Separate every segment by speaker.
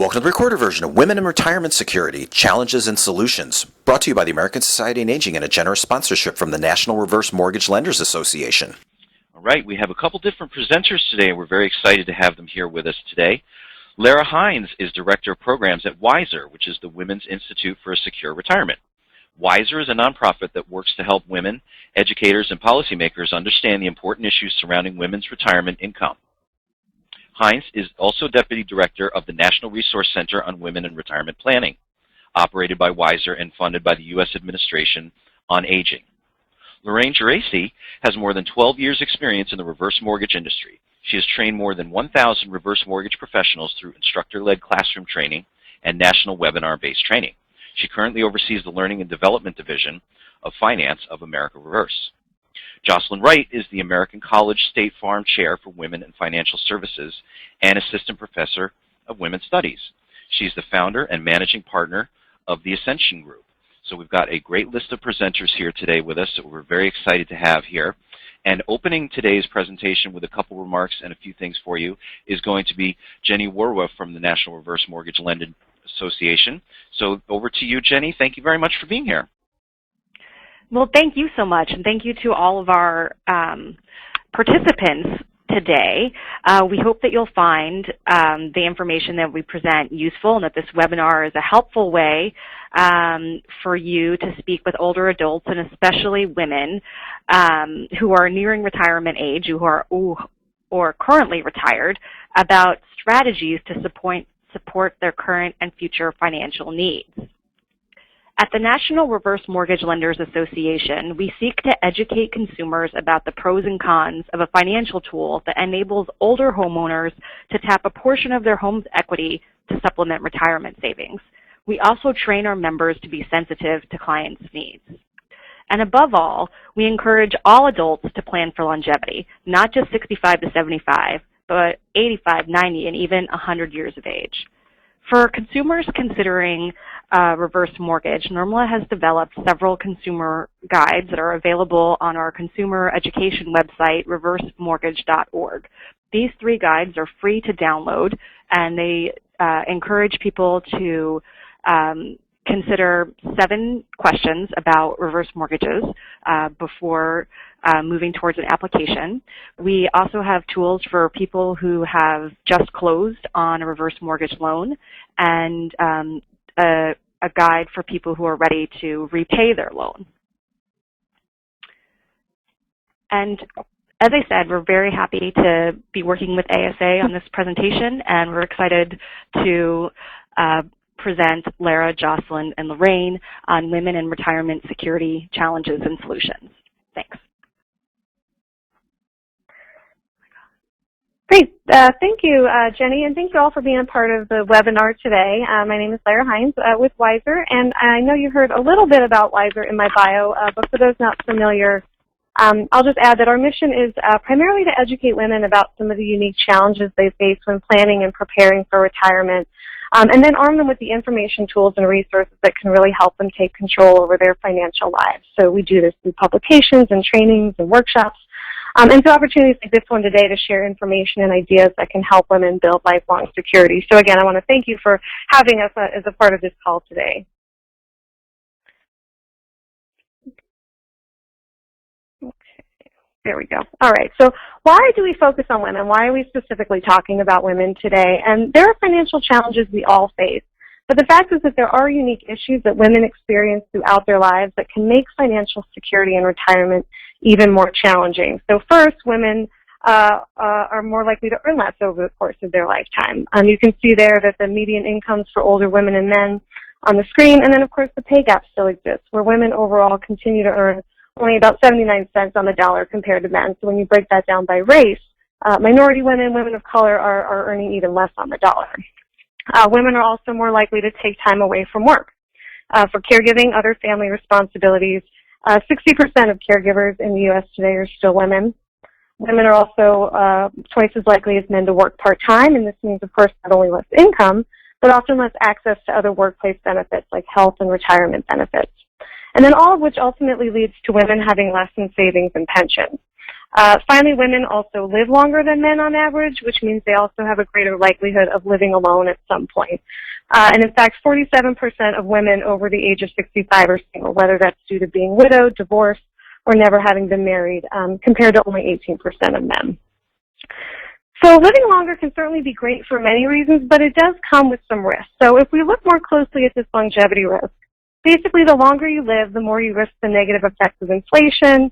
Speaker 1: Welcome to the recorded version of Women in Retirement Security, Challenges and Solutions, brought to you by the American Society on Aging and a generous sponsorship from the National Reverse Mortgage Lenders Association.
Speaker 2: All right, we have a couple different presenters today, and we're very excited to have them here with us today. Lara Hinz is Director of Programs at WISER, which is the Women's Institute for a Secure Retirement. WISER is a nonprofit that works to help women, educators, and policymakers understand the important issues surrounding women's retirement income. Hinz is also Deputy Director of the National Resource Center on Women in Retirement Planning, operated by WISER and funded by the U.S. Administration on Aging. Lorraine Geraci has more than 12 years' experience in the reverse mortgage industry. She has trained more than 1,000 reverse mortgage professionals through instructor-led classroom training and national webinar-based training. She currently oversees the Learning and Development Division of Finance of America Reverse. Jocelyn Wright is the American College State Farm Chair for Women in Financial Services and Assistant Professor of Women's Studies. She's the founder and managing partner of the Ascension Group. So we've got a great list of presenters here today with us that we're very excited to have here. And opening today's presentation with a couple remarks and a few things for you is going to be Jenny Warwa from the National Reverse Mortgage Lending Association. So over to you, Jenny. Thank you very much for being here.
Speaker 3: Well, thank you so much, and thank you to all of our participants today. We hope that you'll find the information that we present useful and that this webinar is a helpful way for you to speak with older adults and especially women who are nearing retirement age, who are currently retired, about strategies to support their current and future financial needs. At the National Reverse Mortgage Lenders Association, we seek to educate consumers about the pros and cons of a financial tool that enables older homeowners to tap a portion of their home's equity to supplement retirement savings. We also train our members to be sensitive to clients' needs. And above all, we encourage all adults to plan for longevity, not just 65 to 75, but 85, 90, and even 100 years of age. For consumers considering reverse mortgage, NRMLA has developed several consumer guides that are available on our consumer education website, reversemortgage.org. These 3 guides are free to download, and they encourage people to consider 7 questions about reverse mortgages before moving towards an application. We also have tools for people who have just closed on a reverse mortgage loan, and a guide for people who are ready to repay their loan. And as I said, we're very happy to be working with ASA on this presentation, and we're excited to present Lara, Jocelyn, and Lorraine on Women in Retirement Security Challenges and Solutions. Thanks.
Speaker 4: Great. Thank you, Jenny, and thank you all for being a part of the webinar today. My name is Lara Hinz with WISER, and I know you heard a little bit about WISER in my bio, but for those not familiar, I'll just add that our mission is primarily to educate women about some of the unique challenges they face when planning and preparing for retirement, and then arm them with the information, tools, and resources that can really help them take control over their financial lives. So we do this through publications and trainings and workshops, and through opportunities like this one today to share information and ideas that can help women build lifelong security. So again, I want to thank you for having us as a part of this call today. There we go. All right, so why do we focus on women? Why are we specifically talking about women today? And there are financial challenges we all face, but the fact is that there are unique issues that women experience throughout their lives that can make financial security and retirement even more challenging. So first, women are more likely to earn less over the course of their lifetime. You can see there that the median incomes for older women and men on the screen, and then of course the pay gap still exists, where women overall continue to earn only about 79 cents on the dollar compared to men. So when you break that down by race, minority women, women of color are earning even less on the dollar. Women are also more likely to take time away from work for caregiving, other family responsibilities. 60% of caregivers in the U.S. today are still women. Women are also twice as likely as men to work part-time, and this means, of course, not only less income, but often less access to other workplace benefits like health and retirement benefits. And then all of which ultimately leads to women having less in savings and pensions. Finally, women also live longer than men on average, which means they also have a greater likelihood of living alone at some point. And in fact, 47% of women over the age of 65 are single, whether that's due to being widowed, divorced, or never having been married, compared to only 18% of men. So living longer can certainly be great for many reasons, but it does come with some risks. So if we look more closely at this longevity risk, basically the longer you live, the more you risk the negative effects of inflation,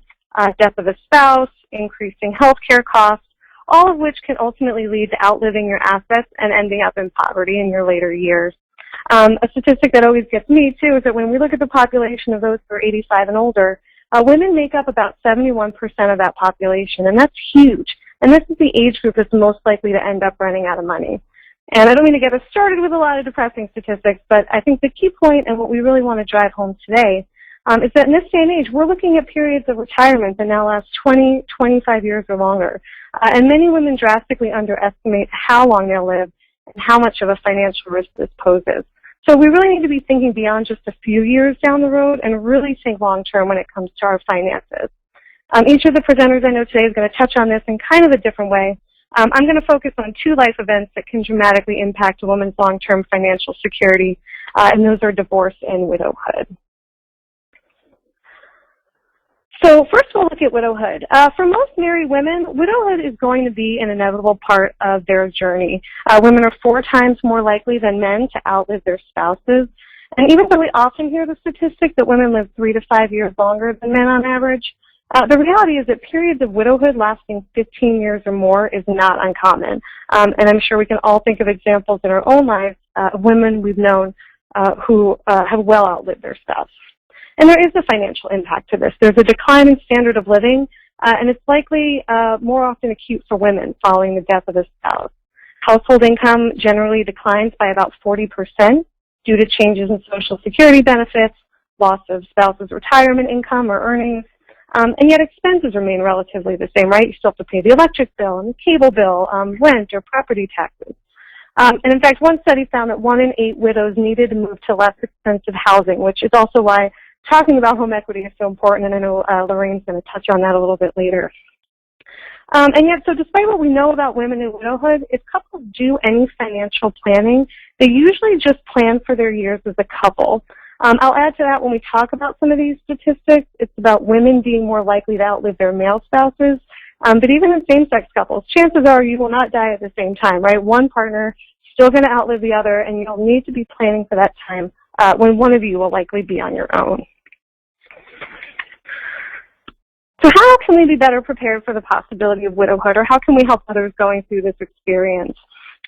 Speaker 4: death of a spouse, increasing health care costs, all of which can ultimately lead to outliving your assets and ending up in poverty in your later years. A statistic that always gets me, too, is that when we look at the population of those who are 85 and older, women make up about 71% of that population, and that's huge. And this is the age group that's most likely to end up running out of money. And I don't mean to get us started with a lot of depressing statistics, but I think the key point and what we really want to drive home today is that in this day and age, we're looking at periods of retirement that now last 20, 25 years or longer. And many women drastically underestimate how long they'll live and how much of a financial risk this poses. So we really need to be thinking beyond just a few years down the road and really think long-term when it comes to our finances. Each of the presenters I know today is going to touch on this in kind of a different way. I'm going to focus on two life events that can dramatically impact a woman's long-term financial security, and those are divorce and widowhood. So first we'll look at widowhood. For most married women, widowhood is going to be an inevitable part of their journey. Women are 4 times more likely than men to outlive their spouses. And even though we often hear the statistic that women live 3 to 5 years longer than men on average, the reality is that periods of widowhood lasting 15 years or more is not uncommon. And I'm sure we can all think of examples in our own lives of women we've known who have well outlived their spouse. And there is a financial impact to this. There's a decline in standard of living, and it's likely more often acute for women following the death of a spouse. Household income generally declines by about 40% due to changes in Social Security benefits, loss of spouse's retirement income or earnings, and yet expenses remain relatively the same, right? You still have to pay the electric bill and the cable bill, rent or property taxes. And in fact, one study found that 1 in 8 widows needed to move to less expensive housing, which is also why talking about home equity is so important, and I know Lorraine's going to touch on that a little bit later. And yet, so despite what we know about women in widowhood, if couples do any financial planning, they usually just plan for their years as a couple. I'll add to that when we talk about some of these statistics, it's about women being more likely to outlive their male spouses. But even in same-sex couples, chances are you will not die at the same time, right? One partner is still going to outlive the other, and you'll need to be planning for that time when one of you will likely be on your own. So how can we be better prepared for the possibility of widowhood, or how can we help others going through this experience?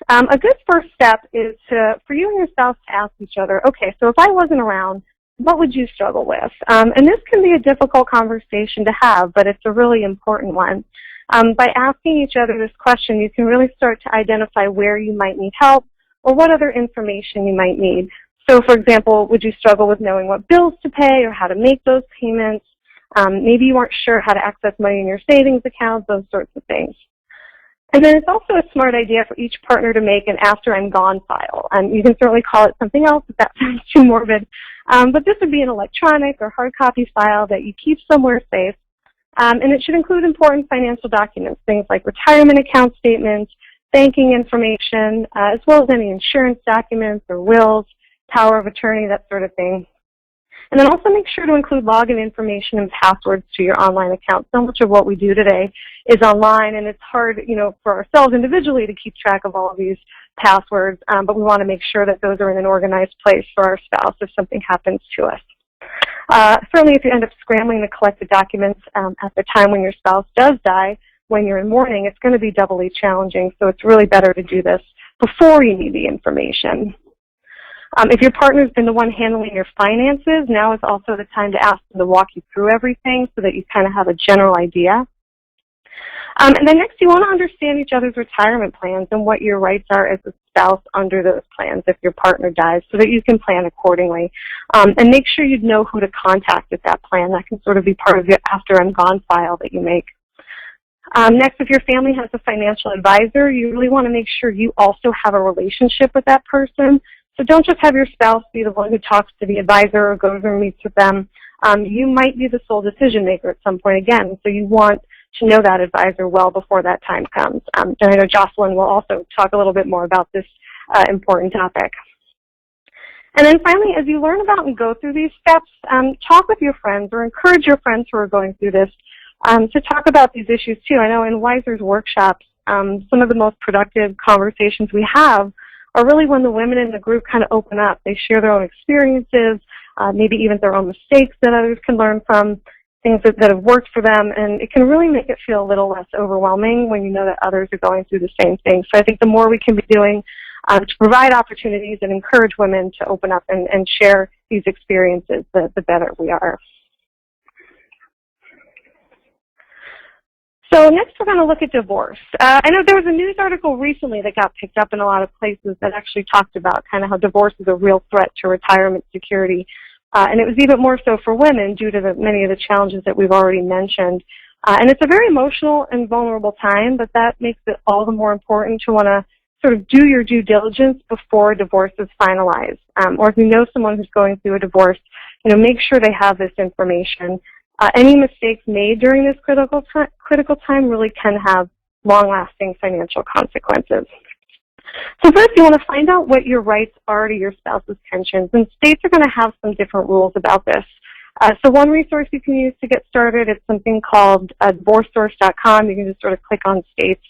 Speaker 4: A good first step is for you and your spouse to ask each other, okay, so if I wasn't around, what would you struggle with? And this can be a difficult conversation to have, but it's a really important one. By asking each other this question, you can really start to identify where you might need help or what other information you might need. So, for example, would you struggle with knowing what bills to pay or how to make those payments? Maybe you aren't sure how to access money in your savings accounts, those sorts of things. And then it's also a smart idea for each partner to make an after I'm gone file. You can certainly call it something else if that sounds too morbid. But this would be an electronic or hard copy file that you keep somewhere safe. And it should include important financial documents, things like retirement account statements, banking information, as well as any insurance documents or wills, power of attorney, that sort of thing. And then also make sure to include login information and passwords to your online account. So much of what we do today is online, and it's hard, for ourselves individually to keep track of all of these passwords, but we want to make sure that those are in an organized place for our spouse if something happens to us. Certainly if you end up scrambling to collect the documents at the time when your spouse does die, when you're in mourning, it's going to be doubly challenging, so it's really better to do this before you need the information. If your partner's been the one handling your finances, now is also the time to ask them to walk you through everything so that you kind of have a general idea. And then next, you want to understand each other's retirement plans and what your rights are as a spouse under those plans if your partner dies, so that you can plan accordingly. And make sure you know who to contact at that plan. That can sort of be part of your after I'm gone file that you make. Next, if your family has a financial advisor, you really want to make sure you also have a relationship with that person. So don't just have your spouse be the one who talks to the advisor or goes or meets with them. You might be the sole decision maker at some point again, so you want to know that advisor well before that time comes. And I know Jocelyn will also talk a little bit more about this important topic. And then finally, as you learn about and go through these steps, talk with your friends or encourage your friends who are going through this to talk about these issues too. I know in WISER's workshops, some of the most productive conversations we have are really when the women in the group kind of open up. They share their own experiences, maybe even their own mistakes that others can learn from, things that have worked for them, and it can really make it feel a little less overwhelming when you know that others are going through the same thing. So I think the more we can be doing to provide opportunities and encourage women to open up and share these experiences, the better we are. So next we're going to look at divorce. I know there was a news article recently that got picked up in a lot of places that actually talked about kind of how divorce is a real threat to retirement security. And it was even more so for women due to many of the challenges that we've already mentioned. And it's a very emotional and vulnerable time, but that makes it all the more important to want to sort of do your due diligence before a divorce is finalized. Or if you know someone who's going through a divorce, make sure they have this information. Any mistakes made during this critical time really can have long-lasting financial consequences. So first, you want to find out what your rights are to your spouse's pensions, and states are going to have some different rules about this. So one resource you can use to get started is something called divorcesource.com. You can just sort of click on states,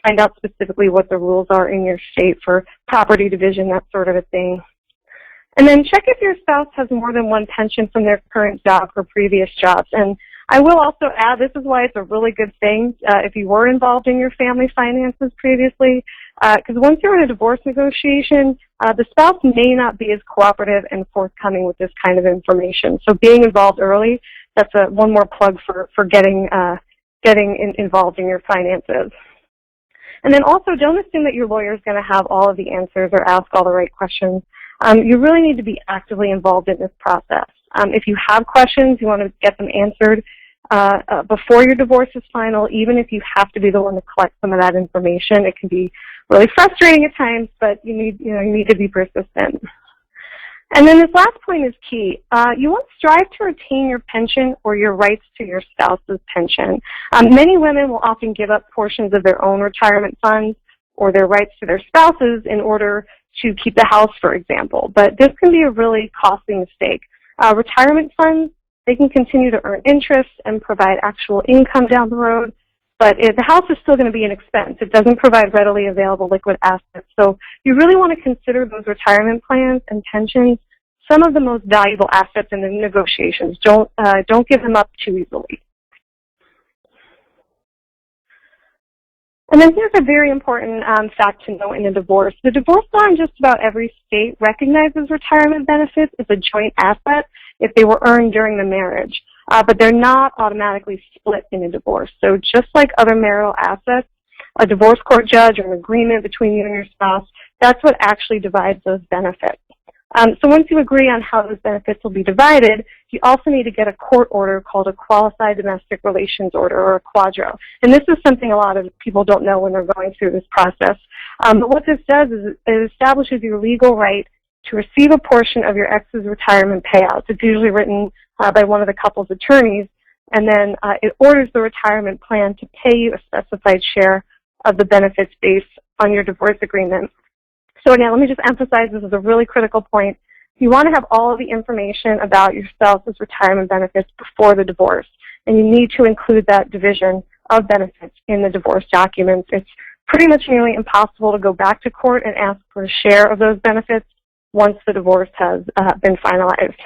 Speaker 4: find out specifically what the rules are in your state for property division, that sort of a thing. And then check if your spouse has more than one pension from their current job or previous jobs. And I will also add, this is why it's a really good thing if you were involved in your family finances previously, because once you're in a divorce negotiation, the spouse may not be as cooperative and forthcoming with this kind of information. So being involved early, that's one more plug for getting involved in your finances. And then also, don't assume that your lawyer is going to have all of the answers or ask all the right questions. You really need to be actively involved in this process. If you have questions, you want to get them answered before your divorce is final, even if you have to be the one to collect some of that information. It can be really frustrating at times, but you need to be persistent. And then this last point is key. You want to strive to retain your pension or your rights to your spouse's pension. Many women will often give up portions of their own retirement funds or their rights to their spouses in order to keep the house, for example. But this can be a really costly mistake. Retirement funds, they can continue to earn interest and provide actual income down the road, but the house is still going to be an expense. It doesn't provide readily available liquid assets. So you really want to consider those retirement plans and pensions some of the most valuable assets in the negotiations. Don't give them up too easily. And then here's a very important fact to know in a divorce. The divorce law in just about every state recognizes retirement benefits as a joint asset if they were earned during the marriage, but they're not automatically split in a divorce. So just like other marital assets, a divorce court judge or an agreement between you and your spouse, that's what actually divides those benefits. So once you agree on how those benefits will be divided, you also need to get a court order called a Qualified Domestic Relations Order, or a QDRO. And this is something a lot of people don't know when they're going through this process. But what this does is it establishes your legal right to receive a portion of your ex's retirement payouts. It's usually written by one of the couple's attorneys, and then it orders the retirement plan to pay you a specified share of the benefits based on your divorce agreement. So again, let me just emphasize, this is a really critical point. You want to have all of the information about your spouse's retirement benefits before the divorce, and you need to include that division of benefits in the divorce documents. It's pretty much nearly impossible to go back to court and ask for a share of those benefits once the divorce has been finalized.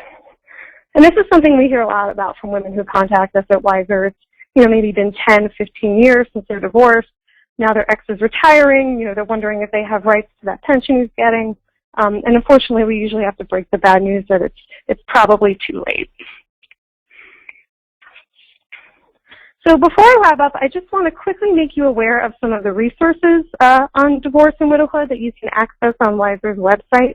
Speaker 4: And this is something we hear a lot about from women who contact us at WISER. It's maybe been 10, 15 years since they're divorced. Now their ex is retiring, they're wondering if they have rights to that pension he's getting. And unfortunately, we usually have to break the bad news that it's probably too late. So before I wrap up, I just want to quickly make you aware of some of the resources on divorce and widowhood that you can access on WISER's website,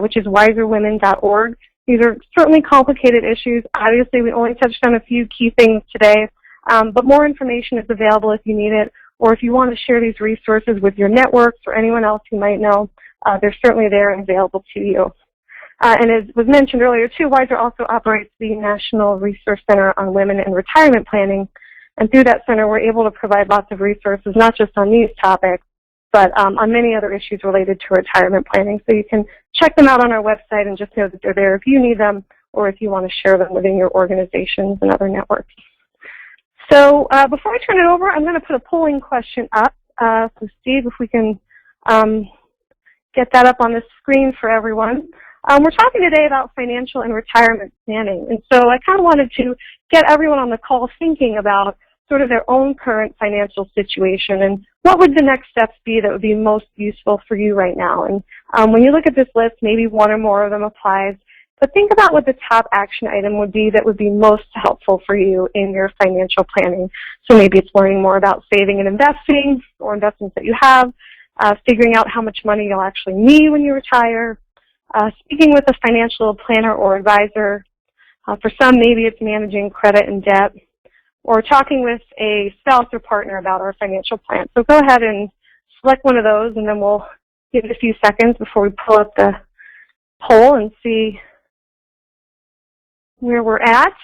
Speaker 4: which is wiserwomen.org. These are certainly complicated issues. Obviously, we only touched on a few key things today, but more information is available if you need it, or if you want to share these resources with your networks or anyone else you might know, they're certainly there and available to you. And as was mentioned earlier too, WISER also operates the National Resource Center on Women and Retirement Planning. And through that center, we're able to provide lots of resources, not just on these topics, but on many other issues related to retirement planning. So you can check them out on our website and just know that they're there if you need them or if you want to share them within your organizations and other networks. So before I turn it over, I'm going to put a polling question up. So Steve, if we can get that up on the screen for everyone. We're talking today about financial and retirement planning. And so I kind of wanted to get everyone on the call thinking about sort of their own current financial situation and what would the next steps be that would be most useful for you right now. And when you look at this list, maybe one or more of them applies, but think about what the top action item would be that would be most helpful for you in your financial planning. So maybe it's learning more about saving and investing or investments that you have, figuring out how much money you'll actually need when you retire, speaking with a financial planner or advisor. For some, maybe it's managing credit and debt, or talking with a spouse or partner about our financial plan. So go ahead and select one of those, and then we'll give it a few seconds before we pull up the poll and see where we're at.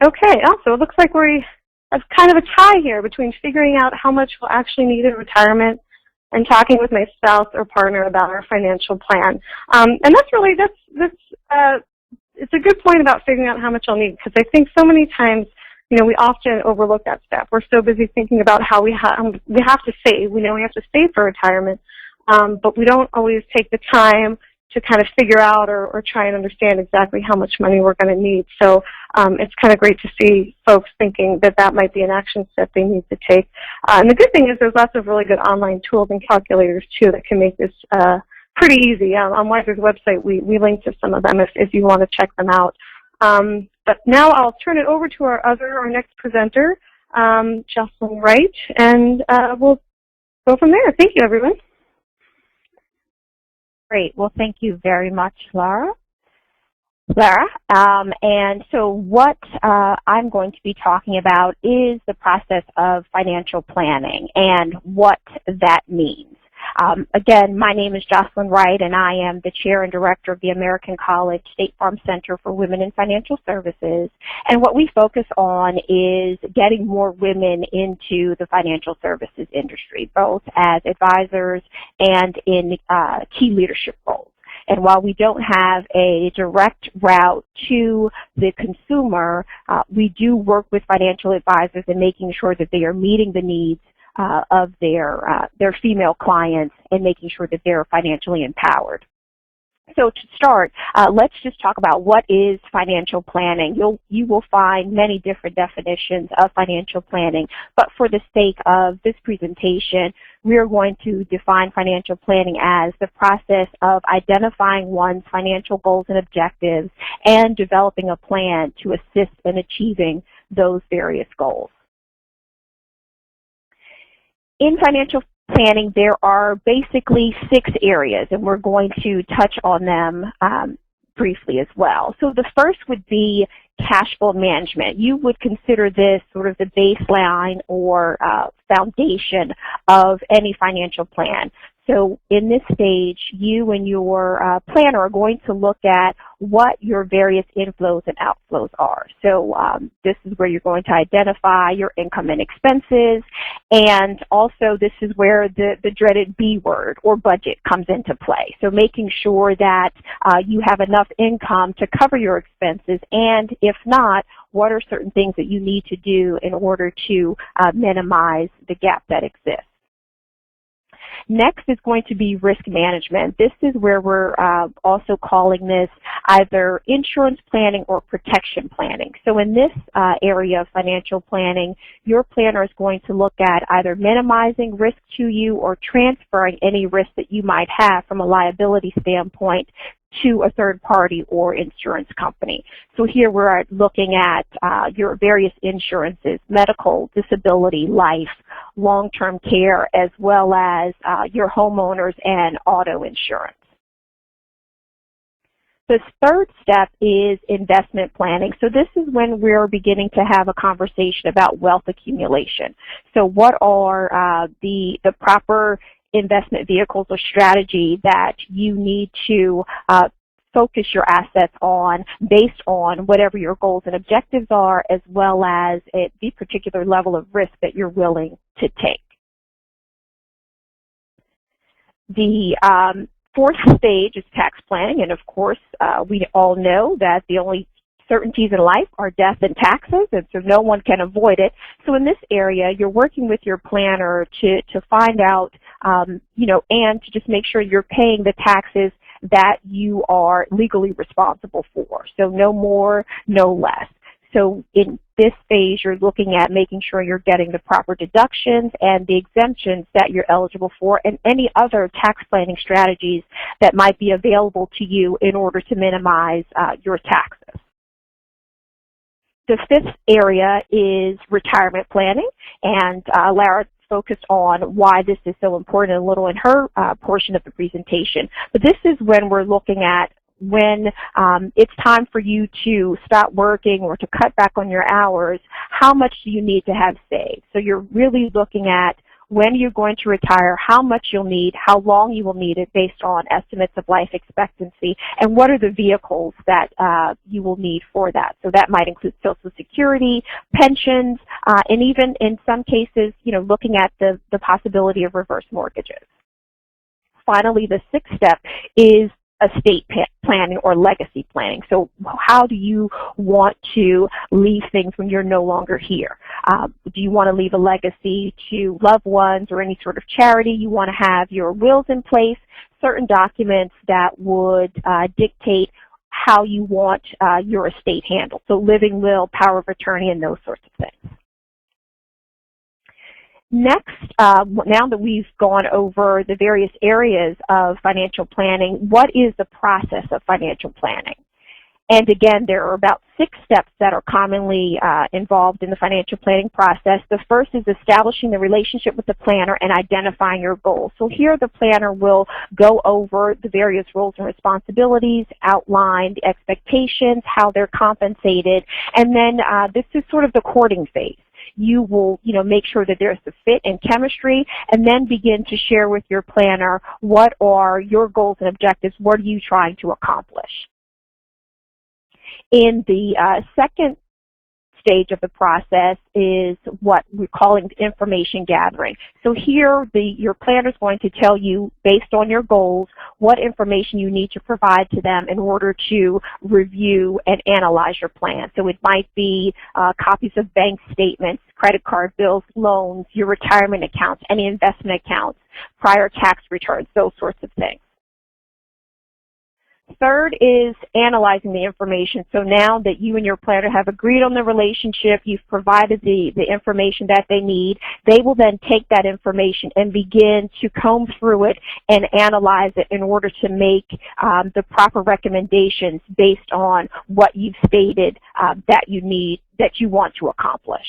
Speaker 4: Okay, also it looks like we have kind of a tie here between figuring out how much we'll actually need in retirement and talking with my spouse or partner about our financial plan. And that's really, it's a good point about figuring out how much I'll need, because I think so many times, you know, we often overlook that step. We're so busy thinking about how we have to save. We know we have to save for retirement, but we don't always take the time to kind of figure out or try and understand exactly how much money we're going to need. So it's kind of great to see folks thinking that that might be an action step they need to take. And the good thing is there's lots of really good online tools and calculators, too, that can make this pretty easy. On WISER's website, we link to some of them if you want to check them out. But now I'll turn it over to our next presenter, Jocelyn Wright, and we'll go from there. Thank you, everyone.
Speaker 5: Great. Well, thank you very much, Lara. And so what I'm going to be talking about is the process of financial planning and what that means. Again, my name is Jocelyn Wright, and I am the Chair and Director of the American College State Farm Center for Women in Financial Services. And what we focus on is getting more women into the financial services industry, both as advisors and in key leadership roles. And while we don't have a direct route to the consumer, we do work with financial advisors in making sure that they are meeting the needs of their female clients and making sure that they're financially empowered. So to start, let's just talk about what is financial planning. You will find many different definitions of financial planning, but for the sake of this presentation, we are going to define financial planning as the process of identifying one's financial goals and objectives and developing a plan to assist in achieving those various goals. In financial planning, there are basically 6 areas, and we're going to touch on them briefly as well. So the first would be cash flow management. You would consider this sort of the baseline or foundation of any financial plan. So in this stage, you and your planner are going to look at what your various inflows and outflows are. So this is where you're going to identify your income and expenses, and also this is where the dreaded B word or budget comes into play. So making sure that you have enough income to cover your expenses, and if not, what are certain things that you need to do in order to minimize the gap that exists. Next is going to be risk management. This is where we're also calling this either insurance planning or protection planning. So in this area of financial planning, your planner is going to look at either minimizing risk to you or transferring any risk that you might have from a liability standpoint to a third party or insurance company. So here we're looking at your various insurances, medical, disability, life, long-term care, as well as your homeowners and auto insurance. The third step is investment planning. So this is when we're beginning to have a conversation about wealth accumulation. So what are the proper investment vehicles or strategy that you need to focus your assets on based on whatever your goals and objectives are, as well as the particular level of risk that you're willing to take. The fourth stage is tax planning, and of course, we all know that the only certainties in life are death and taxes, and so no one can avoid it. So in this area, you're working with your planner to find out, you know, and to just make sure you're paying the taxes that you are legally responsible for. So no more, no less. So in this phase, you're looking at making sure you're getting the proper deductions and the exemptions that you're eligible for, and any other tax planning strategies that might be available to you in order to minimize your taxes. The fifth area is retirement planning, and Lara focused on why this is so important a little in her portion of the presentation. But this is when we're looking at when it's time for you to stop working or to cut back on your hours, how much do you need to have saved? So you're really looking at when you're going to retire, how much you'll need, how long you will need it based on estimates of life expectancy, and what are the vehicles that you will need for that. So that might include Social Security, pensions, and even in some cases, you know, looking at the possibility of reverse mortgages. Finally, the sixth step is estate planning or legacy planning. So how do you want to leave things when you're no longer here? Do you want to leave a legacy to loved ones or any sort of charity? You want to have your wills in place, certain documents that would dictate how you want your estate handled. So living will, power of attorney, and those sorts of things. Next, now that we've gone over the various areas of financial planning, what is the process of financial planning? And again, there are about 6 steps that are commonly involved in the financial planning process. The first is establishing the relationship with the planner and identifying your goals. So here the planner will go over the various roles and responsibilities, outline the expectations, how they're compensated, and then this is sort of the courting phase. You will, you know, make sure that there's the fit and chemistry, and then begin to share with your planner what are your goals and objectives, what are you trying to accomplish. In the second stage of the process is what we're calling information gathering. So here your planner is going to tell you, based on your goals, what information you need to provide to them in order to review and analyze your plan. So it might be copies of bank statements, credit card bills, loans, your retirement accounts, any investment accounts, prior tax returns, those sorts of things. Third is analyzing the information. So now that you and your planner have agreed on the relationship, you've provided the information that they need, they will then take that information and begin to comb through it and analyze it in order to make the proper recommendations based on what you've stated that you need, that you want to accomplish.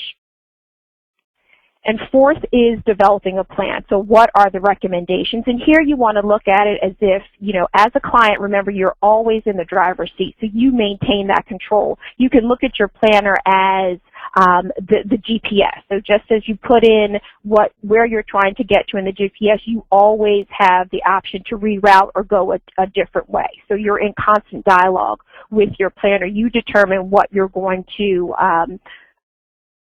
Speaker 5: And fourth is developing a plan. So what are the recommendations? And here you want to look at it as if, you know, as a client, remember, you're always in the driver's seat, so you maintain that control. You can look at your planner as the GPS. So just as you put in where you're trying to get to in the GPS, you always have the option to reroute or go a different way. So you're in constant dialogue with your planner. You determine what you're going to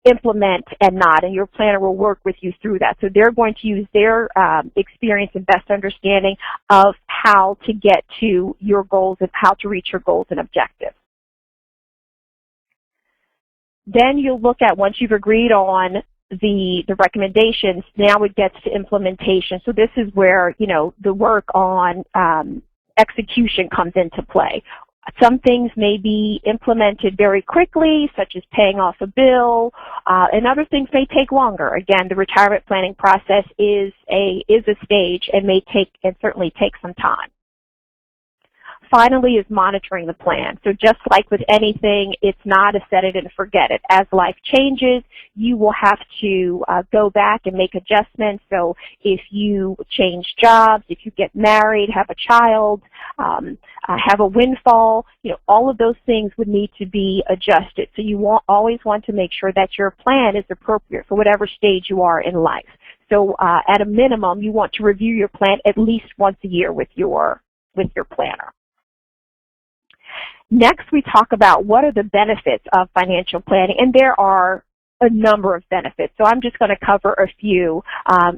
Speaker 5: implement and not, and your planner will work with you through that. So they're going to use their experience and best understanding of how to get to your goals and how to reach your goals and objectives. Then you'll look at, once you've agreed on the recommendations, now it gets to implementation. So this is where, you know, the work on execution comes into play. Some things may be implemented very quickly, such as paying off a bill, and other things may take longer. Again, the retirement planning process is a stage and certainly take some time. Finally is monitoring the plan. So just like with anything, it's not a set it and forget it. As life changes, you will have to go back and make adjustments. So if you change jobs, if you get married, have a child, have a windfall, you know, all of those things would need to be adjusted. So you always want to make sure that your plan is appropriate for whatever stage you are in life. So at a minimum, you want to review your plan at least once a year with your planner. Next, we talk about what are the benefits of financial planning, and there are a number of benefits. So I'm just going to cover a few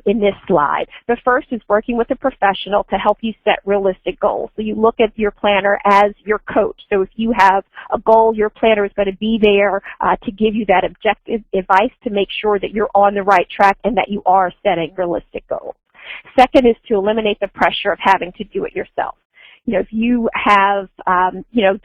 Speaker 5: in this slide. The first is working with a professional to help you set realistic goals. So you look at your planner as your coach. So if you have a goal, your planner is going to be there to give you that objective advice to make sure that you're on the right track and that you are setting realistic goals. Second is to eliminate the pressure of having to do it yourself. You know, if you have,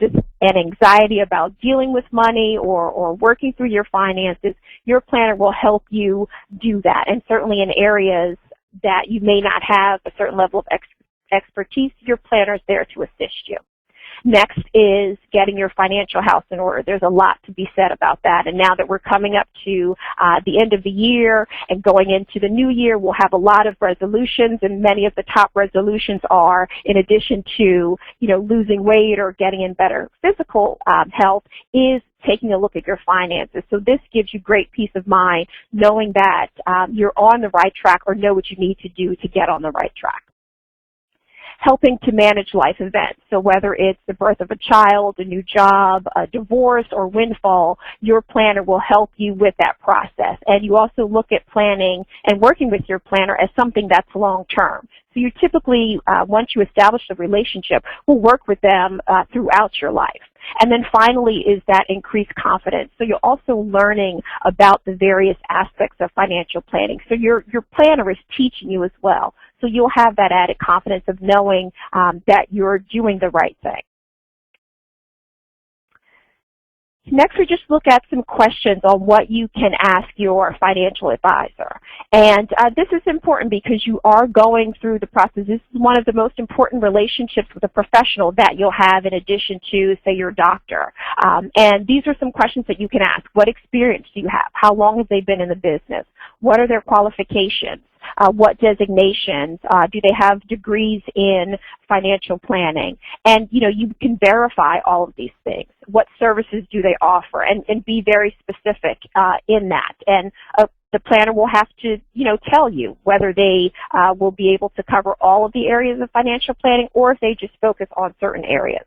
Speaker 5: just an anxiety about dealing with money or working through your finances, your planner will help you do that. And certainly in areas that you may not have a certain level of expertise, your planner is there to assist you. Next is getting your financial house in order. There's a lot to be said about that. And now that we're coming up to the end of the year and going into the new year, we'll have a lot of resolutions, and many of the top resolutions are, in addition to, losing weight or getting in better physical health, is taking a look at your finances. So this gives you great peace of mind knowing that you're on the right track or know what you need to do to get on the right track. Helping to manage life events. So whether it's the birth of a child, a new job, a divorce, or windfall, your planner will help you with that process. And you also look at planning and working with your planner as something that's long-term. So you typically, once you establish the relationship, will work with them throughout your life. And then finally is that increased confidence. So you're also learning about the various aspects of financial planning. So your planner is teaching you as well. So you'll have that added confidence of knowing that you're doing the right thing. Next, we just look at some questions on what you can ask your financial advisor. And this is important because you are going through the process. This is one of the most important relationships with a professional that you'll have in addition to, say, your doctor. And these are some questions that you can ask. What experience do you have? How long have they been in the business? What are their qualifications? What designations? Do they have degrees in financial planning? And you can verify all of these things. What services do they offer? And be very specific in that. And the planner will have to tell you whether they will be able to cover all of the areas of financial planning or if they just focus on certain areas.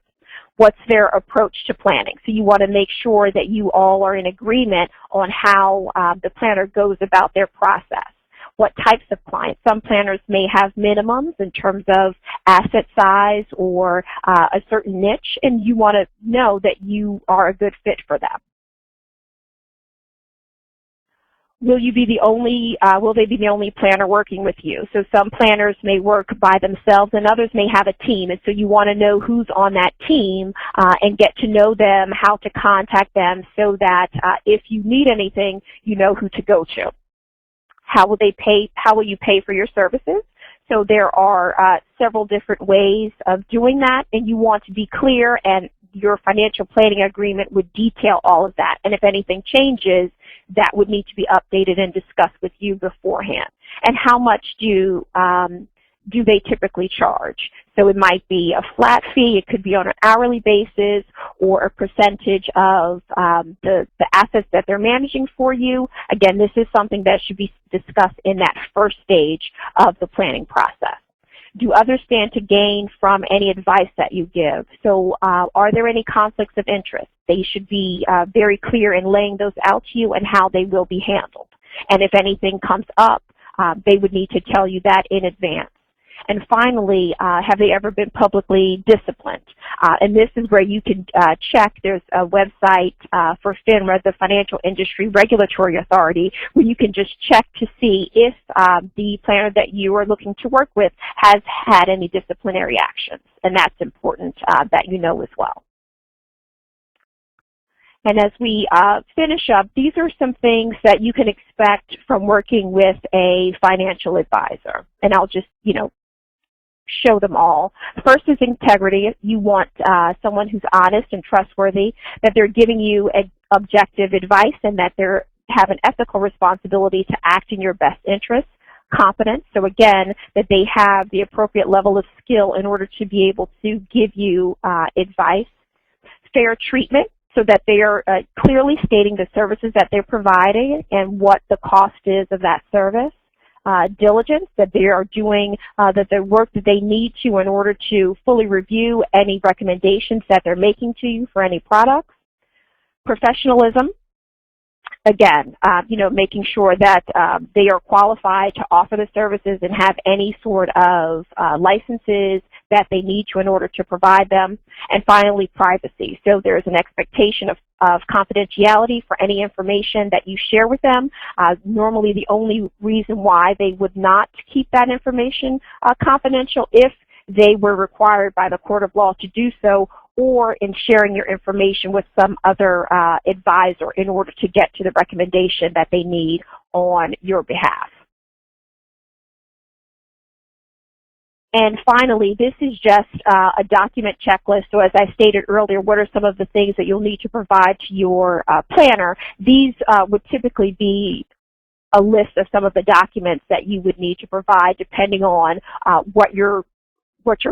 Speaker 5: What's their approach to planning? So you want to make sure that you all are in agreement on how the planner goes about their process. What types of clients? Some planners may have minimums in terms of asset size or a certain niche, and you want to know that you are a good fit for them. Will you be the only, will they be the only planner working with you? So some planners may work by themselves and others may have a team, and so you want to know who's on that team and get to know them, how to contact them so that if you need anything, you know who to go to. How will they pay? How will you pay for your services? So there are several different ways of doing that, and you want to be clear, and your financial planning agreement would detail all of that. And if anything changes, that would need to be updated and discussed with you beforehand. And how much do they typically charge? So it might be a flat fee, it could be on an hourly basis, or a percentage of the assets that they're managing for you. Again, this is something that should be discussed in that first stage of the planning process. Do others stand to gain from any advice that you give? So are there any conflicts of interest? They should be very clear in laying those out to you and how they will be handled. And if anything comes up, they would need to tell you that in advance. And finally, have they ever been publicly disciplined? And this is where you can check. There's a website for FINRA, the Financial Industry Regulatory Authority, where you can just check to see if the planner that you are looking to work with has had any disciplinary actions. And that's important that you know as well. And as we finish up, these are some things that you can expect from working with a financial advisor. And I'll just, show them all. First is integrity. You want someone who's honest and trustworthy, that they're giving you objective advice and that they have an ethical responsibility to act in your best interest. Competence, so again, that they have the appropriate level of skill in order to be able to give you advice. Fair treatment, so that they are clearly stating the services that they're providing and what the cost is of that service. diligence, that they are doing the work that they need to in order to fully review any recommendations that they're making to you for any products. Professionalism. Again, making sure that they are qualified to offer the services and have any sort of licenses that they need to in order to provide them. And finally, privacy. So there's an expectation of confidentiality for any information that you share with them. Normally, the only reason why they would not keep that information confidential if they were required by the court of law to do so, or in sharing your information with some other advisor in order to get to the recommendation that they need on your behalf. And finally, this is just a document checklist. So as I stated earlier, what are some of the things that you'll need to provide to your planner? These would typically be a list of some of the documents that you would need to provide depending on what your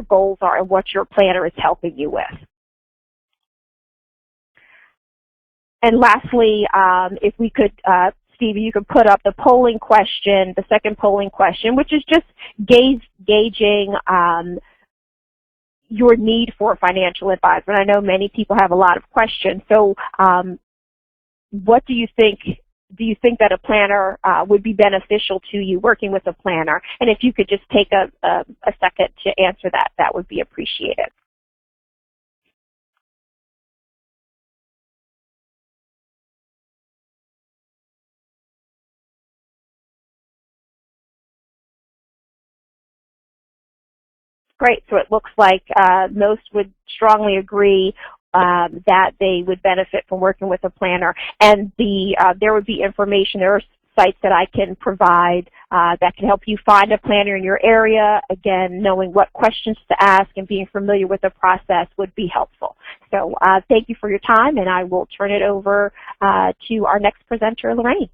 Speaker 5: goals are and what your planner is helping you with. And lastly, if we could, Stevie, you could put up the polling question, the second polling question, which is just gauging your need for a financial advisor. And I know many people have a lot of questions. So what do you think? Do you think that a planner would be beneficial to you, working with a planner? And if you could just take a second to answer that, that would be appreciated. Great. So it looks like most would strongly agree that they would benefit from working with a planner. And there would be information, there are sites that I can provide that can help you find a planner in your area. Again, knowing what questions to ask and being familiar with the process would be helpful. So thank you for your time, and I will turn it over to our next presenter, Lorraine.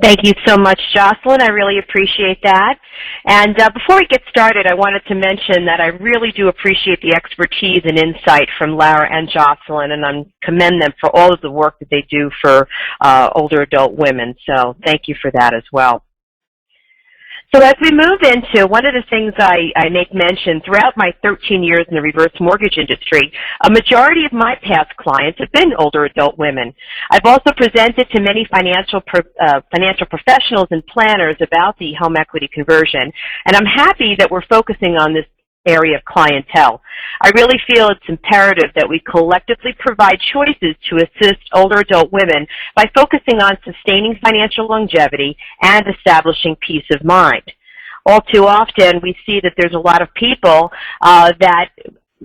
Speaker 6: Thank you so much, Jocelyn. I really appreciate that. And before we get started, I wanted to mention that I really do appreciate the expertise and insight from Lara and Jocelyn, and I commend them for all of the work that they do for older adult women. So thank you for that as well. So as we move into, one of the things I make mention throughout my 13 years in the reverse mortgage industry, a majority of my past clients have been older adult women. I've also presented to many financial professionals and planners about the home equity conversion, and I'm happy that we're focusing on this area of clientele. I really feel it's imperative that we collectively provide choices to assist older adult women by focusing on sustaining financial longevity and establishing peace of mind. All too often, we see that there's a lot of people that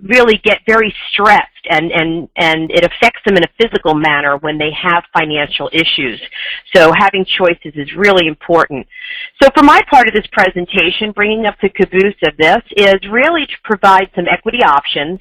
Speaker 6: really get very stressed, and it affects them in a physical manner when they have financial issues. So having choices is really important. So for my part of this presentation, bringing up the caboose of this is really to provide some equity options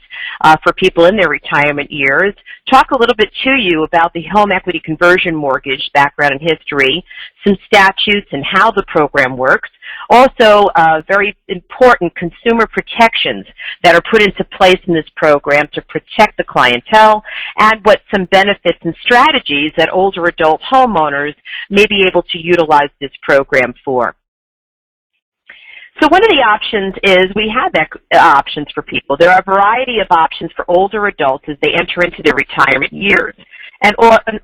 Speaker 6: for people in their retirement years, talk a little bit to you about the home equity conversion mortgage background and history, some statutes and how the program works, also very important consumer protections that are put into place in this program to protect the clientele, and what some benefits and strategies that older adult homeowners may be able to utilize this program for. So one of the options is we have options for people. There are a variety of options for older adults as they enter into their retirement years, and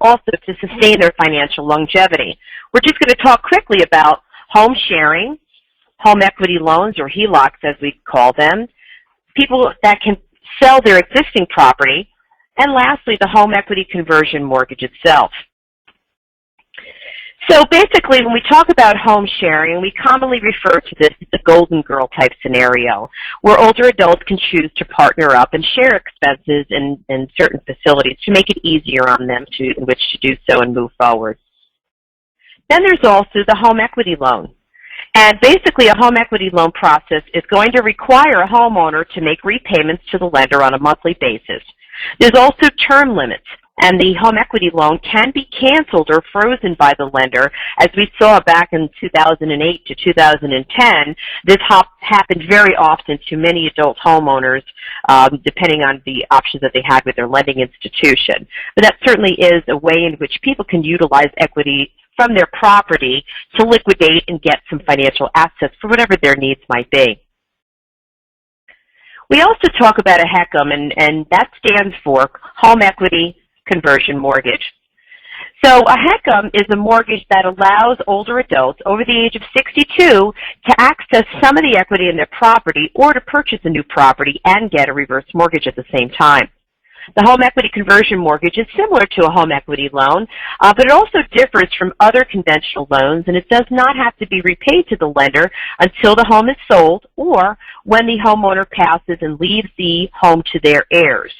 Speaker 6: also to sustain their financial longevity. We're just going to talk quickly about home sharing, home equity loans, or HELOCs as we call them, people that can sell their existing property, and lastly, the home equity conversion mortgage itself. So basically, when we talk about home sharing, we commonly refer to this as the golden girl type scenario, where older adults can choose to partner up and share expenses in certain facilities to make it easier on them in which to do so and move forward. Then there's also the home equity loan. And basically, a home equity loan process is going to require a homeowner to make repayments to the lender on a monthly basis. There's also term limits, and the home equity loan can be canceled or frozen by the lender. As we saw back in 2008 to 2010, this happened very often to many adult homeowners, depending on the options that they had with their lending institution. But that certainly is a way in which people can utilize equity from their property to liquidate and get some financial assets for whatever their needs might be. We also talk about a HECM, and that stands for Home Equity Conversion Mortgage. So a HECM is a mortgage that allows older adults over the age of 62 to access some of the equity in their property or to purchase a new property and get a reverse mortgage at the same time. The home equity conversion mortgage is similar to a home equity loan, but it also differs from other conventional loans, and it does not have to be repaid to the lender until the home is sold or when the homeowner passes and leaves the home to their heirs.